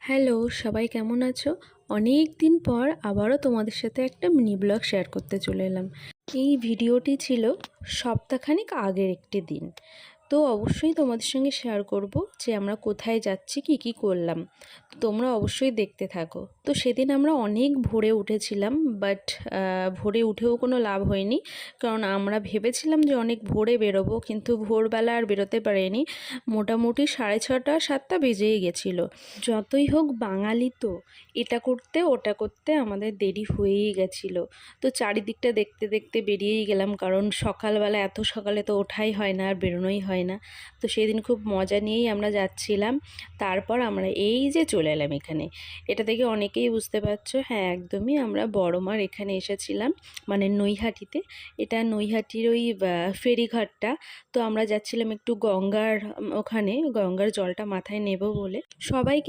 Hello, সবাই কেমন আছো? অনেক দিন পর আবারও তোমাদের সাথে একটা মিনি ব্লগ শেয়ার করতে চলে এলাম। এই ভিডিওটি ছিল সপ্তাহখানেক আগের একটি দিন। তো অবশ্যই তোমাদের সঙ্গে শেয়ার করব যে আমরা কোথায় যাচ্ছি, কি করলাম। তো তোমরা অবশ্যই দেখতে থাকো। তো সেদিন আমরা অনেক ভোরে উঠেছিলাম, বাট ভোরে উঠেও কোনো লাভ হয়নি, কারণ আমরা ভেবেছিলাম যে অনেক ভোরে বেরোবো, কিন্তু ভোরবেলা আর বেরোতে পারিনি। মোটামুটি 6:30 7টা বেজেই গেছিলো। যতই হোক বাঙালি তো, এটা করতে ওটা করতে আমাদের দেরি হয়েই গেছিলো। তো চারিদিকটা দেখতে দেখতে বেরিয়েই গেলাম, কারণ সকালবেলা এত সকালে তো ওঠাই হয় না আর বেরোনোই হয় না। তো সেদিন খুব মজা নিয়েই আমরা যাচ্ছিলাম। তারপর আমরা এই যে চলে এলাম এখানে। এটা থেকে অনেকেই বুঝতে পারছো, হ্যাঁ একদমই আমরা বড়মার এখানে এসেছিলাম, মানে নৈহাটিতে। এটা নৈহাটির ওই ফেরিঘাটটা। তো আমরা যাচ্ছিলাম একটু গঙ্গার ওখানে, গঙ্গার জলটা মাথায় নেব বলে। সবাইকে